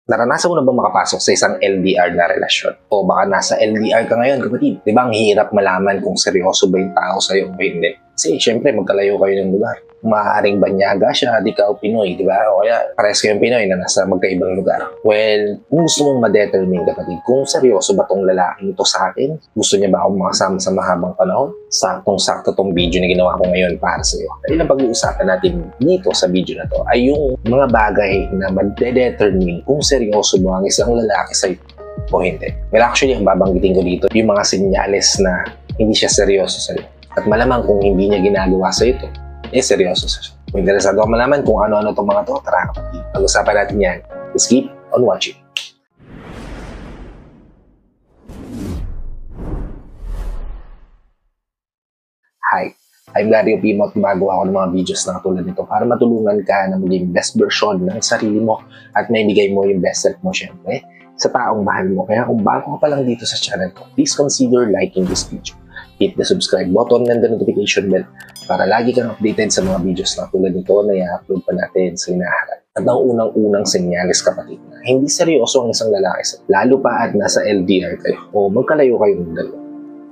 Naranasan mo na ba makapasok sa isang LDR na relasyon? O baka nasa LDR ka ngayon, kapatid. Di ba ang hirap malaman kung seryoso ba yung tao sa'yo o hindi? Kasi syempre magkalayo kayo ng lugar. Maaaring banyaga siya, di ka o Pinoy, di ba? O kaya pares kayong Pinoy na nasa magkaibang lugar. Well, kung gusto mong ma-determine, kapatid, kung seryoso ba tong lalaking ito sa akin, gusto niya ba akong makasama sa mahabang panahon? Saktong-sakto tong video na ginawa ko ngayon para sa iyo. Dahil ang pag-uusapan natin dito sa video na to ay yung mga bagay na mag-determine kung seryoso mo ang isang lalaki sa iyo o hindi. Well, actually, ang babanggitin ko dito yung mga senyales na hindi siya seryoso sa iyo. At malamang kung hindi niya ginagawa sa ito, seryoso sa siya. Kung interesado ka malaman kung ano-ano itong mga to, tara kapatid. Pag-usapan natin yan. Just keep on watching. Hi, I'm Gary Opimo at gumagawa ako ng mga videos na katulad nito para matulungan ka na maging best version ng sarili mo at maibigay mo yung best self mo syempre sa taong mahal mo. Kaya kung bago ka pa lang dito sa channel ko, please consider liking this video. Hit the subscribe button and the notification bell para lagi kang updated sa mga videos na tulad nito na i-upload pa natin sa hinaharap. At ang unang-unang senyales kapatid na hindi seryoso ang isang lalaki sa lalo pa at nasa LDR kayo o magkalayo kayong dalawa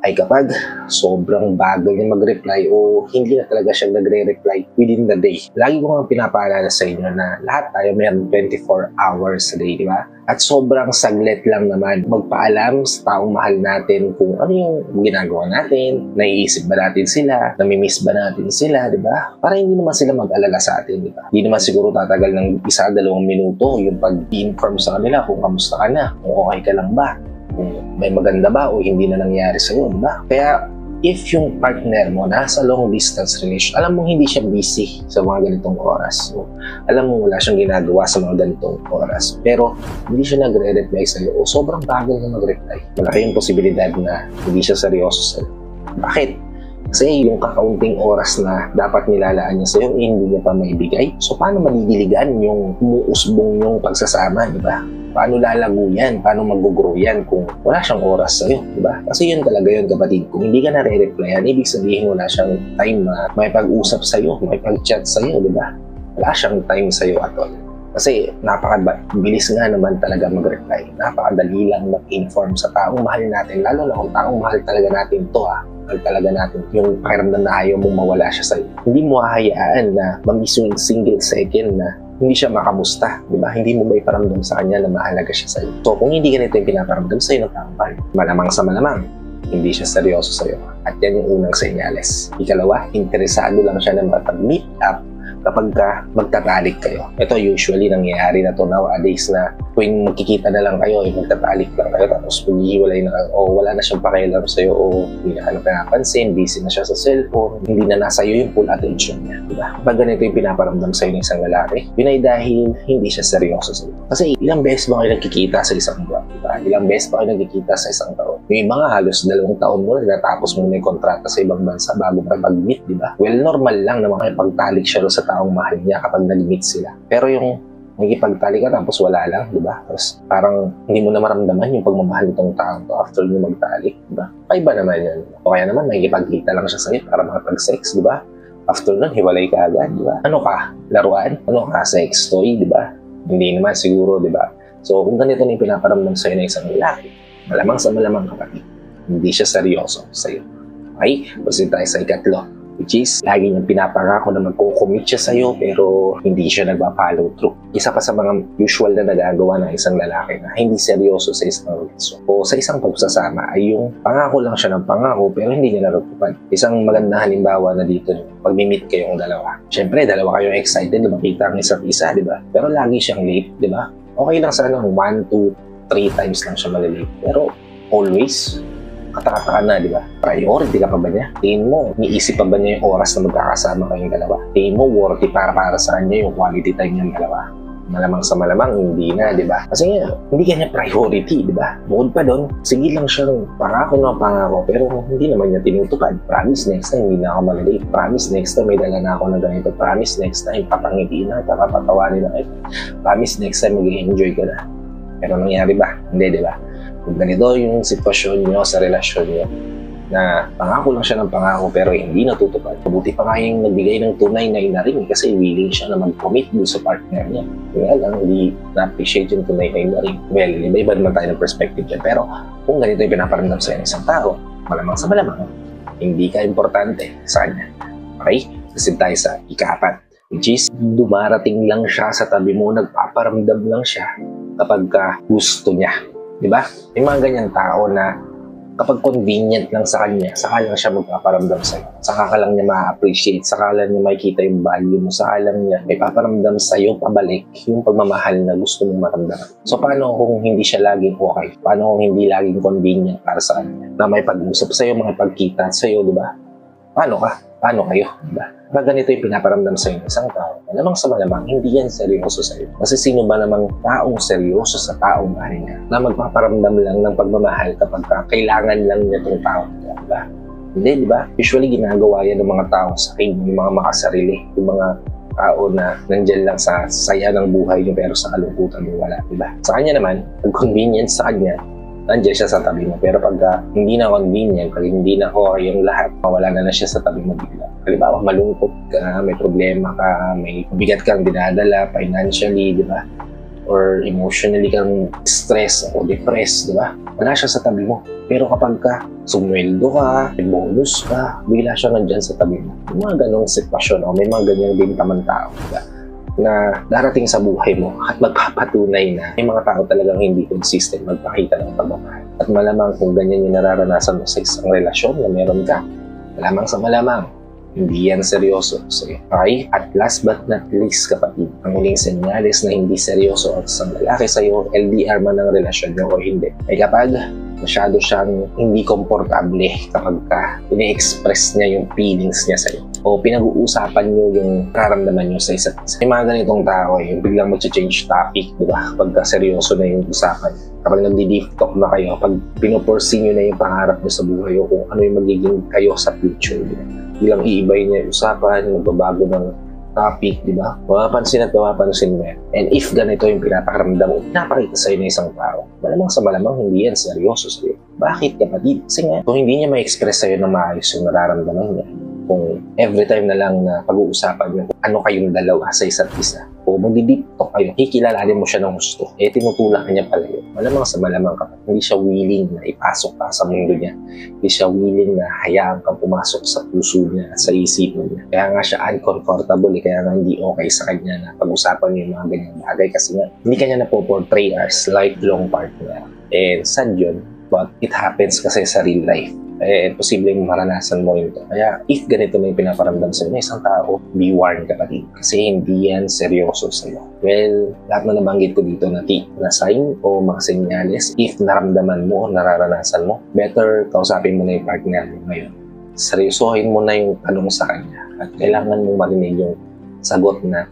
ay kapag sobrang bagal niya mag-reply o hindi na talaga siya nagre-reply within the day. Lagi ko nga pinapaalala sa inyo na lahat tayo mayroon 24 hours a day, di ba? At sobrang saglit lang naman magpaalam sa taong mahal natin kung ano yung ginagawa natin, naiisip ba natin sila, namimiss ba natin sila, di ba? Para hindi naman sila mag-alala sa atin, di ba? Hindi naman siguro tatagal ng 1-2 minuto yung pag-inform sa kanila kung kamusta ka na, kung okay ka lang ba, kung may maganda ba o hindi na nangyari sa'yo, di ba? Kaya if yung partner mo nasa long distance relation, alam mo hindi siya busy sa mga ganitong oras. So, alam mo wala siyang ginagawa sa mga ganitong oras. Pero hindi siya nagre-reply sa'yo o sobrang bagal na mag-reply. Malaki yung posibilidad na hindi siya seryoso sa'yo. Bakit? Kasi yung kakaunting oras na dapat nilalaan niya sa'yo, hindi niya pa maibigay. So, paano madidiligan yung umuusbong yung pagsasama, di ba? Paano lalago yan? Paano mag-grow yan kung wala siyang oras sa'yo, di ba? Kasi yun talaga yun, kapatid. Kung hindi ka nare-replyan, ibig sabihin wala siyang time na may pag-usap sa'yo, may pag-chat sa'yo, di ba? Wala siyang time sa'yo at all. Kasi napakabilis nga naman talaga mag-reply. Napakadali lang mag-inform sa taong mahal natin, lalo na kung taong mahal talaga natin to, mahal talaga natin yung pakiramdam na ayaw mong mawala siya sa'yo. Hindi mo hahayaan na mamiss yung single second na hindi siya makamusta, di ba? Hindi mo ba iparamdam sa kanya na mahalaga siya sa'yo? So, kung hindi ganito yung pinaparamdam sa'yo ng taong mahal, malamang sa malamang, hindi siya seryoso sa'yo. At yan yung unang senyales. Ikalawa, interesado lang siya na makapag-meet up kapag magtatalik kayo. Ito usually nangyayari na to nowadays na tuwing magkikita na lang kayo, magtatalik lang kayo tapos maghihiwalay na o wala na siyang pakialam sa'yo o hindi na ka pinapansin, busy na siya sa cellphone, hindi na nasa iyo yung full attention niya. Diba? Kapag ganito yung pinaparamdam sa'yo ng isang lalaki, yun ay dahil hindi siya seryoso sa'yo. Kasi ilang beses ba kayo nagkikita sa isang buwan? Diba? Ilang beses ba kayo nagkikita sa isang taon? Yung mga halos 2 taon mo na natapos mo na yung kontrata sa ibang bansa bago pa mag-meet, diba? Well, normal lang na makipagtalik siya sa taong mahal niya kapag nag-meet sila. Pero yung nagipagtali ka tapos wala lang, di ba? Tapos parang hindi mo na maramdaman yung pagmamahal nitong taong to after nyo magtali, di ba? Paiba naman yun. O kaya naman, nagipagkita lang siya sa'yo para makapag-sex, di ba? After nun, hiwalay ka agad, di ba? Ano ka? Laruan? Ano ka? Sex toy, di ba? Hindi naman siguro, di ba? So, kung ganito na yung pinaparamdam sa'yo ng isang lalaki, malamang sa malamang kapatid, hindi siya seryoso sa'yo. Okay? Proceed tayo sa ikatlo. Which is, lagi niyang pinapangako na magko-commit siya sa'yo pero hindi siya nagpa-follow through. Isa pa sa mga usual na nagagawa ng isang lalaki na hindi seryoso sa isang relasyon o sa isang pagsasama ay yung pangako lang siya ng pangako pero hindi niya natutupad. Isang magandang halimbawa na dito, pag-meet kayong dalawa. Siyempre, dalawa kayong excited na makita ang isa't isa, di ba? Pero lagi siyang late, di ba? Okay lang sana 1, 2, 3 times lang siya malilate. Pero always, katakataka na, di ba? Priority ka pa ba niya? Tingin mo, niisip pa ba niya yung oras na magkakasama kayong dalawa? Tingin mo, worthy para sa kanya yung quality time niyong dalawa? Malamang sa malamang, hindi na, di ba? Kasi nga, hindi kanya priority, di ba? Bukod pa doon, sige lang siyang pangako ng pangako, pero hindi naman niya tinutupad. Promise, next time, hindi na ako malilate. Promise, next time, may dala na ako na ganito. Promise, next time, papangiti na, papatawanin na. Promise, next time, mag-enjoy ka na. Pero nangyari ba? Hindi, di ba? Kung ganito yung sitwasyon nyo sa relasyon nyo, na pangako lang siya ng pangako pero hindi natutupad. Mabuti pa nga yung nagbigay ng tunay na inaring kasi willing siya na mag-commit dun sa partner niya. Kaya lang, hindi na-appreciate yung tunay na inaring. Well, iba-iba naman tayo ng perspective dyan. Pero kung ganito yung pinaparamdam sa'yo ng isang tao, malamang sa malamang, hindi ka importante sa kanya. Okay? Kasi tayo sa ika-4, which is dumarating lang siya sa tabi mo, nagpaparamdam lang siya kapag gusto niya. Diba? May mga ganyan tao na kapag convenient lang sa kanya, saka lang siya magpaparamdam sa'yo. Saka ka lang niya ma-appreciate, saka lang niya makikita yung value mo, saka lang niya may paparamdam sa'yo pabalik yung pagmamahal na gusto mong maramdaman. So paano kung hindi siya laging okay? Paano kung hindi laging convenient para sa kanya? Na may pag-usap sa'yo, mga pagkita sa'yo, di ba? Paano ka? Paano kayo? Diba? Pag ganito yung pinaparamdam sa'yo ng isang tao, malamang sa malamang, hindi yan seryoso sa'yo. Kasi sino ba namang taong seryoso sa taong mahal niya na magpaparamdam lang ng pagmamahal kapag kailangan lang niya itong tao niya, diba? Hindi, diba? Usually, ginagawa yan ng mga tao sa akin, yung mga makasarili, yung mga tao na nandyan lang sa saya ng buhay niyo pero sa kalungkutan mo wala, diba? Sa kanya naman, pag convenient sa kanya, nandiyan siya sa tabi mo. Pero pag hindi na convenient, pag hindi na okay yung lahat, mawala na siya sa tabi mo bigla. Halimbawa, malungkot ka, may problema ka, may bigat kang dinadala financially, di ba? Or emotionally kang stress o depressed, di ba? Wala siya sa tabi mo. Pero kapag sumweldo ka, may bonus ka, bigla siya nandyan sa tabi mo. May mga ganong sitwasyon o may mga ganyang din tamang tao, di ba? Na darating sa buhay mo at magpapatunay na may mga tao talagang hindi consistent magpakita ng pagmamahal. At malamang kung ganyan yung nararanasan mo sa isang relasyon na meron ka, malamang sa malamang, hindi yan seryoso sa'yo. Okay? At last but not least, kapatid, ang huling senyales na hindi seryoso ang isang lalaki sa'yo, LDR man ang relasyon nyo o hindi, ay kapag masyado siyang hindi komportable kapag ini-express niya yung feelings niya sa'yo o pinag-uusapan niyo yung nararamdaman niyo sa isa't isa. May mga ganitong tao yung biglang mag-change topic, di ba? Kapag seryoso na yung usapan. Kapag nagdi-deep talk na kayo, kapag pinoforesee niyo na yung pangarap niyo sa buhay o kung ano yung magiging kayo sa future, di ba? Biglang iibay niya yung usapan, magbabago ng topic, di ba? Mapapansin at mapapansin mo yan. And if ganito yung pinapakaramdam mo, pinapakita sa'yo ng isang tao, malamang sa malamang hindi yan seryoso sa'yo. Bakit, kapatid? Kasi nga, kung hindi niya ma-express sa'yo na maayos yung nararamdaman niya, kung every time na lang na pag-uusapan niyo ano kayong dalawa sa isa't isa o magdi-deep talk kayo, kikilalanin mo siya ng gusto, tinutulak niya pala yun. Malamang sa malamang kapag hindi siya willing na ipasok ka sa mundo niya, hindi siya willing na hayaan kang pumasok sa puso niya at sa isipan niya. Kaya nga siya uncomfortable, kaya nga hindi okay sa kanya na pag-usapan niyo yung mga ganyang bagay kasi nga hindi kanya napoportray as lifelong partner. And sad yun, but it happens kasi sa real life. Posibleng maranasan mo yun to. Kaya if ganito na yung pinaparamdam sa'yo na isang tao, be warned, kapatid. Kasi hindi yan seryoso sa'yo. Well, lahat na nabanggit ko dito na sign o mga senyales, if naramdaman mo o nararanasan mo, better kausapin mo na yung partner mo ngayon. Seryosohin mo na yung tanong sa kanya at kailangan mong marinig yung sagot na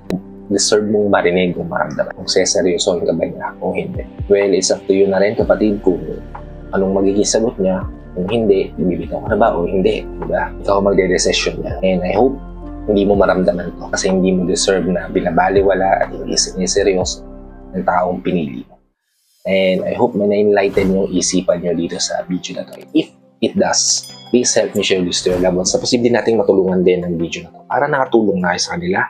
deserve mong marinig o maramdaman. Kung seryosohin ka ba niya o hindi. Well, it's up to you na rin, kapatid, kung anong magiging sagot niya. Kung hindi, bibitaw ka na ba o hindi, diba? Ikaw magde-decision niya. And I hope hindi mo maramdaman to kasi hindi mo deserve na binabaliwala at hindi seryoso ng taong pinili mo. And I hope may na-enlighten yung isipan nyo dito sa video na to. If it does, please help me share this to your loved ones. Sa posible nating matulungan din ng video na to para nakatulong na sa kanila.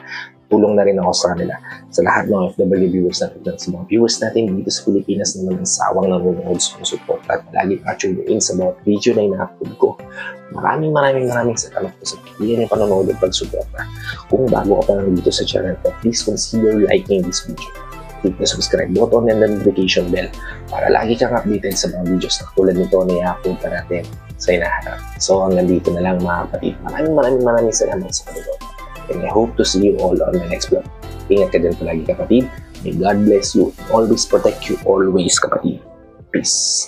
Tulong na rin ako sa kanila. Sa lahat ng OFW viewers natin, sa mga viewers natin dito sa Pilipinas na walang sawang nanonood sa support at lagi pa-tune sa mga video na ina-upload ko. Maraming salamat po sa pilihan yung panonood at pagsuporta. Kung bago ka pa lang dito sa channel ko, please consider liking this video. Click the subscribe button and the notification bell para lagi kang updated sa mga videos na tulad nito na i-upload pa natin sa inaharap. So hanggang dito na lang mga kapatid. Maraming salamat sa panonood. And I hope to see you all on my next vlog. Ingat ka din palagi, kapatid. May God bless you and always protect you always, kapatid. Peace.